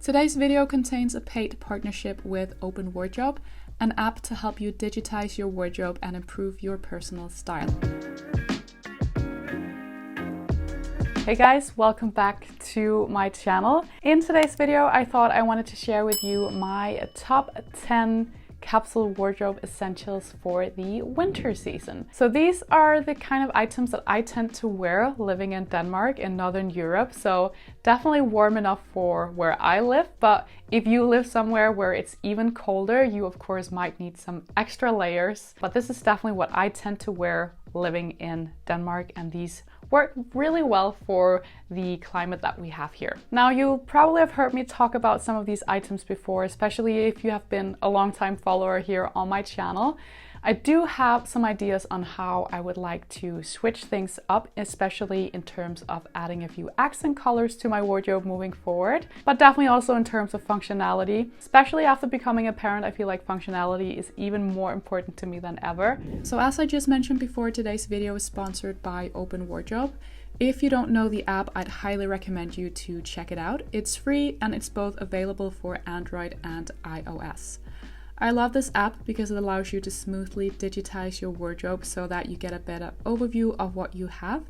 Today's video contains a paid partnership with Open Wardrobe, an app to help you digitize your wardrobe and improve your personal style. Hey guys, welcome back to my channel. In today's video, I thought I wanted to share with you my top 10 capsule wardrobe essentials for the winter season. So these are the kind of items that I tend to wear living in Denmark in Northern Europe. So definitely warm enough for where I live, but if you live somewhere where it's even colder, you of course might need some extra layers. But this is definitely what I tend to wear living in Denmark, and these work really well for the climate that we have here. Now, you probably have heard me talk about some of these items before, especially if you have been a long-time follower here on my channel. I do have some ideas on how I would like to switch things up, especially in terms of adding a few accent colors to my wardrobe moving forward, but definitely also in terms of functionality. Especially after becoming a parent, I feel like functionality is even more important to me than ever. So as I just mentioned before, today's video is sponsored by Open Wardrobe. If you don't know the app, I'd highly recommend you to check it out. It's free and it's both available for Android and iOS. I love this app because it allows you to smoothly digitize your wardrobe so that you get a better overview of what you have.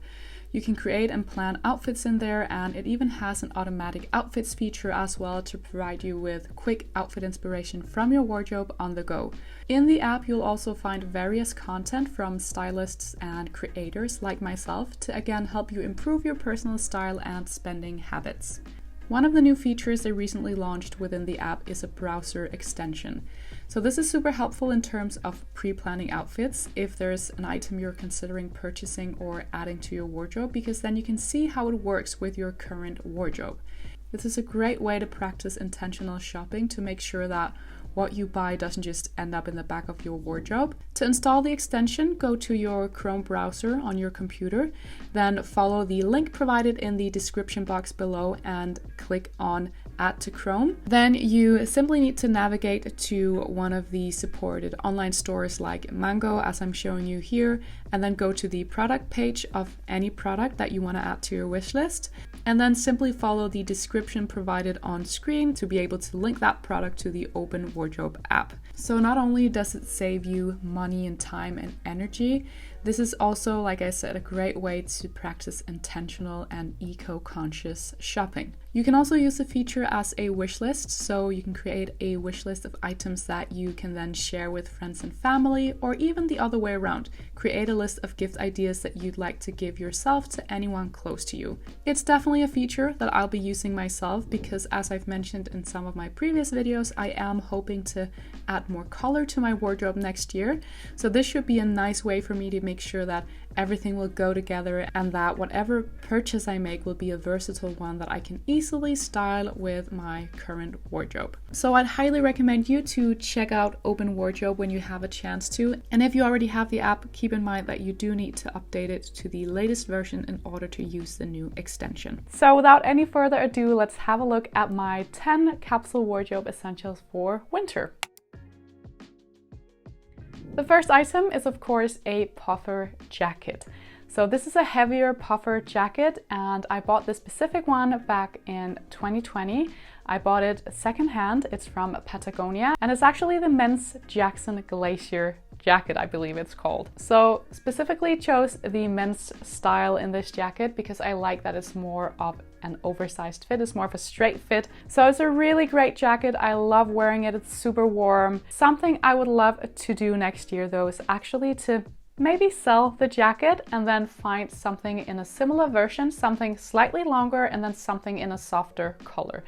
You can create and plan outfits in there, and it even has an automatic outfits feature as well to provide you with quick outfit inspiration from your wardrobe on the go. In the app, you'll also find various content from stylists and creators like myself to again help you improve your personal style and spending habits. One of the new features they recently launched within the app is a browser extension. So this is super helpful in terms of pre-planning outfits if there's an item you're considering purchasing or adding to your wardrobe, because then you can see how it works with your current wardrobe. This is a great way to practice intentional shopping to make sure that what you buy doesn't just end up in the back of your wardrobe. To install the extension, go to your Chrome browser on your computer, then follow the link provided in the description box below and click on Add to Chrome. Then you simply need to navigate to one of the supported online stores like Mango, as I'm showing you here, and then go to the product page of any product that you want to add to your wish list. And then simply follow the description provided on screen to be able to link that product to the Open Wardrobe app. So not only does it save you money and time and energy, this is also, like I said, a great way to practice intentional and eco-conscious shopping. You can also use the feature as a wish list, so you can create a wish list of items that you can then share with friends and family, or even the other way around. Create a list of gift ideas that you'd like to give yourself to anyone close to you. It's definitely a feature that I'll be using myself because, as I've mentioned in some of my previous videos, I am hoping to add more color to my wardrobe next year. So this should be a nice way for me to make sure that everything will go together and that whatever purchase I make will be a versatile one that I can easily style with my current wardrobe. So I'd highly recommend you to check out Open Wardrobe when you have a chance to. And if you already have the app, keep in mind that you do need to update it to the latest version in order to use the new extension. So without any further ado, let's have a look at my 10 capsule wardrobe essentials for winter. The first item is of course a puffer jacket. So this is a heavier puffer jacket and I bought this specific one back in 2020. I bought it secondhand. It's from Patagonia and it's actually the men's Jackson Glacier jacket, I believe it's called. So specifically chose the men's style in this jacket because I like that it's more of an oversized fit. It's more of a straight fit. So it's a really great jacket. I love wearing it. It's super warm. Something I would love to do next year though is actually to maybe sell the jacket and then find something in a similar version, something slightly longer and then something in a softer color.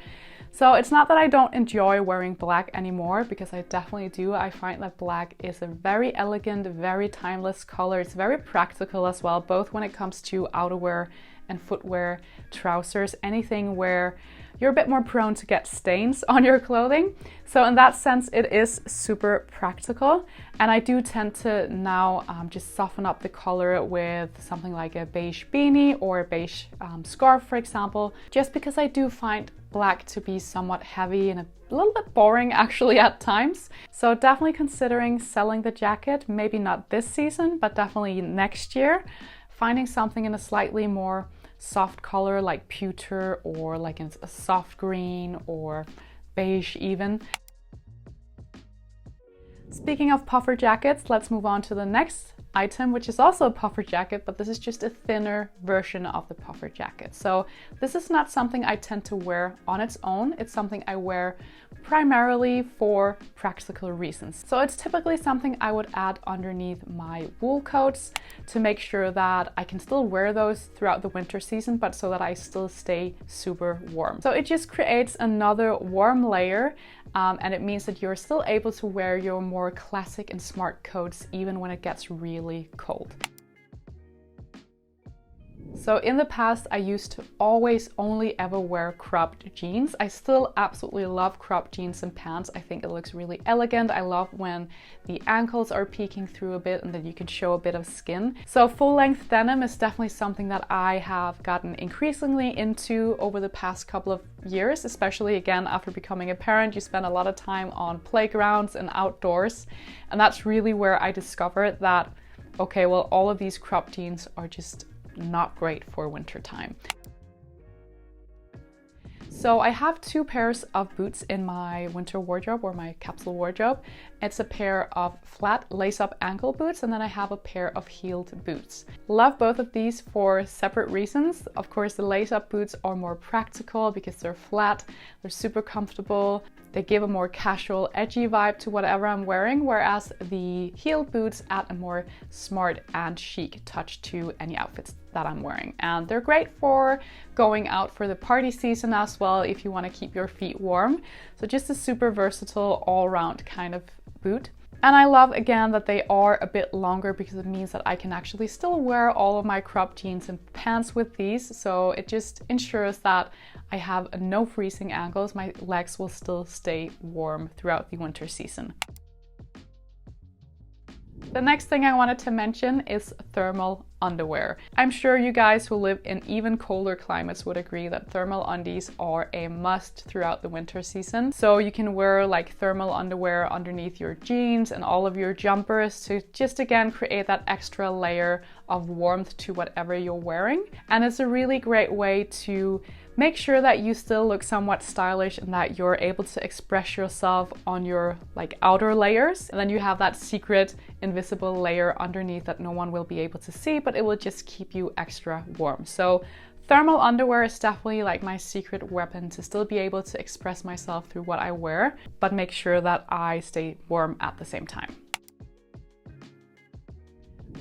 So it's not that I don't enjoy wearing black anymore, because I definitely do. I find that black is a very elegant, very timeless color. It's very practical as well, both when it comes to outerwear and footwear, trousers, anything where you're a bit more prone to get stains on your clothing. So in that sense, it is super practical. And I do tend to now just soften up the color with something like a beige beanie or a beige scarf, for example, just because I do find black to be somewhat heavy and a little bit boring actually at times. So definitely considering selling the jacket, maybe not this season, but definitely next year, finding something in a slightly more soft color like pewter, or like a soft green or beige even. Speaking of puffer jackets, let's move on to the next item, which is also a puffer jacket, but this is just a thinner version of the puffer jacket. So this is not something I tend to wear on its own. It's something I wear primarily for practical reasons. So it's typically something I would add underneath my wool coats to make sure that I can still wear those throughout the winter season, but so that I still stay super warm. So it just creates another warm layer, and it means that you're still able to wear your more classic and smart coats even when it gets really cold. So in the past, I used to always only ever wear cropped jeans. I still absolutely love cropped jeans and pants. I think it looks really elegant. I love when the ankles are peeking through a bit and then you can show a bit of skin. So full-length denim is definitely something that I have gotten increasingly into over the past couple of years, especially again after becoming a parent. You spend a lot of time on playgrounds and outdoors, and that's really where I discovered that, okay, well, all of these cropped jeans are just not great for winter time. So I have two pairs of boots in my winter wardrobe, or my capsule wardrobe. It's a pair of flat lace-up ankle boots, and then I have a pair of heeled boots. Love both of these for separate reasons. Of course, the lace-up boots are more practical because they're flat, they're super comfortable. They give a more casual, edgy vibe to whatever I'm wearing, whereas the heeled boots add a more smart and chic touch to any outfits that I'm wearing. And they're great for going out for the party season as well, if you want to keep your feet warm. So just a super versatile, all-round kind of boot. And I love, again, that they are a bit longer because it means that I can actually still wear all of my cropped jeans and pants with these. So it just ensures that I have no freezing ankles. My legs will still stay warm throughout the winter season. The next thing I wanted to mention is thermal underwear. I'm sure you guys who live in even colder climates would agree that thermal undies are a must throughout the winter season. So you can wear like thermal underwear underneath your jeans and all of your jumpers to just again create that extra layer of warmth to whatever you're wearing. And it's a really great way to make sure that you still look somewhat stylish and that you're able to express yourself on your like outer layers. And then you have that secret invisible layer underneath that no one will be able to see, but it will just keep you extra warm. So thermal underwear is definitely like my secret weapon to still be able to express myself through what I wear, but make sure that I stay warm at the same time.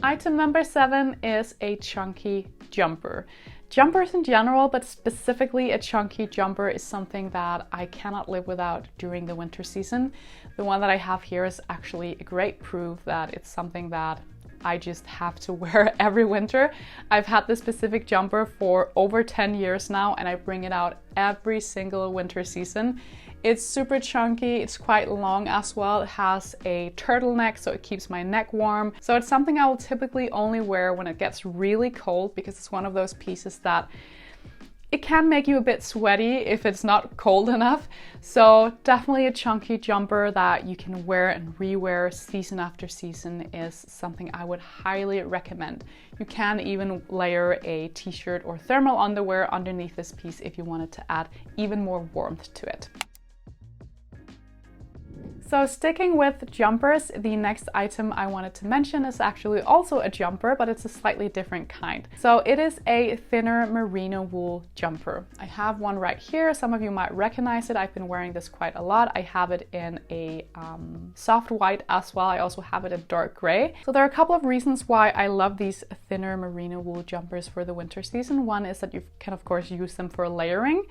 Item number 7 is a chunky jumper. Jumpers in general, but specifically a chunky jumper, is something that I cannot live without during the winter season. The one that I have here is actually a great proof that it's something that I just have to wear every winter. I've had this specific jumper for over 10 years now, and I bring it out every single winter season. It's super chunky, it's quite long as well. It has a turtleneck, so it keeps my neck warm. So it's something I will typically only wear when it gets really cold, because it's one of those pieces that it can make you a bit sweaty if it's not cold enough. So definitely a chunky jumper that you can wear and rewear season after season is something I would highly recommend. You can even layer a t-shirt or thermal underwear underneath this piece if you wanted to add even more warmth to it. So sticking with jumpers, the next item I wanted to mention is actually also a jumper, but it's a slightly different kind. So it is a thinner merino wool jumper. I have one right here. Some of you might recognize it. I've been wearing this quite a lot. I have it in a soft white as well. I also have it in dark gray. So there are a couple of reasons why I love these thinner merino wool jumpers for the winter season. One is that you can of course use them for layering.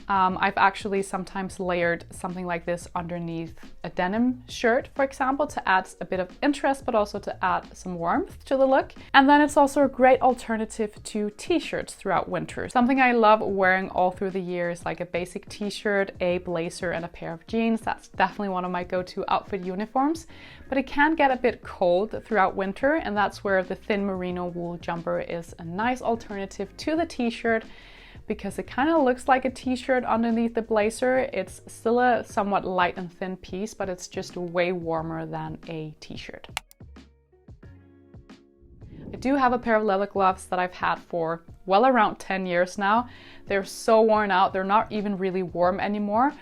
I've actually sometimes layered something like this underneath a denim shirt, for example, to add a bit of interest, but also to add some warmth to the look. And then it's also a great alternative to t-shirts throughout winter. Something I love wearing all through the year is like a basic t-shirt, a blazer, and a pair of jeans. That's definitely one of my go-to outfit uniforms. But it can get a bit cold throughout winter, and that's where the thin merino wool jumper is a nice alternative to the t-shirt, because it kind of looks like a t-shirt underneath the blazer. It's still a somewhat light and thin piece, but it's just way warmer than a t-shirt. I do have a pair of leather gloves that I've had for well around 10 years now. They're so worn out, they're not even really warm anymore.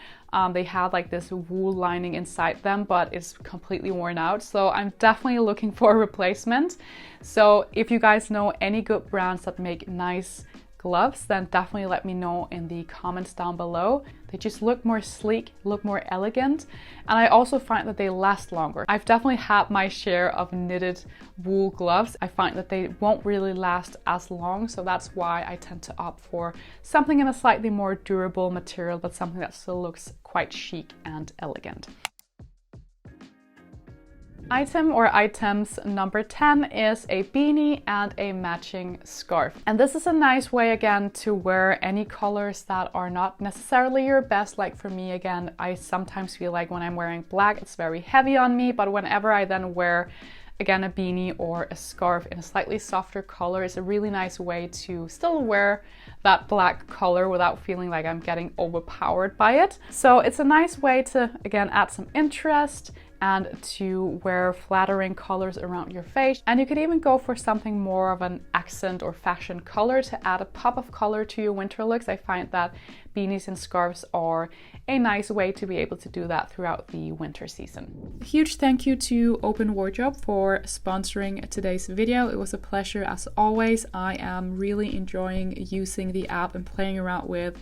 They have like this wool lining inside them, but it's completely worn out. So I'm definitely looking for a replacement. So if you guys know any good brands that make nice gloves, then definitely let me know in the comments down below. They just look more sleek, look more elegant, and I also find that they last longer. I've definitely had my share of knitted wool gloves. I find that they won't really last as long, so that's why I tend to opt for something in a slightly more durable material, but something that still looks quite chic and elegant. Item or items number 10 is a beanie and a matching scarf. And this is a nice way again to wear any colors that are not necessarily your best. Like for me, again, I sometimes feel like when I'm wearing black, it's very heavy on me, but whenever I then wear again a beanie or a scarf in a slightly softer color, it's a really nice way to still wear that black color without feeling like I'm getting overpowered by it. So it's a nice way to again add some interest and to wear flattering colors around your face. And you could even go for something more of an accent or fashion color to add a pop of color to your winter looks. I find that beanies and scarves are a nice way to be able to do that throughout the winter season. A huge thank you to Open Wardrobe for sponsoring today's video. It was a pleasure as always. I am really enjoying using the app and playing around with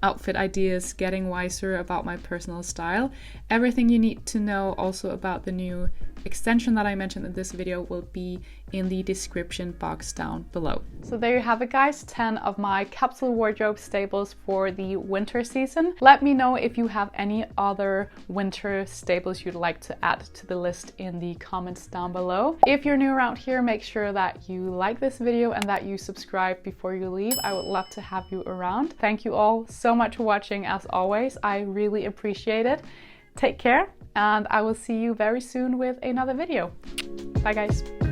outfit ideas, getting wiser about my personal style. Everything you need to know also about the new extension that I mentioned in this video will be in the description box down below. So there you have it guys, 10 of my capsule wardrobe staples for the winter season. Let me know if you have any other winter staples you'd like to add to the list in the comments down below. If you're new around here, make sure that you like this video and that you subscribe before you leave. I would love to have you around. Thank you all so much for watching as always. I really appreciate it. Take care, and I will see you very soon with another video. Bye guys.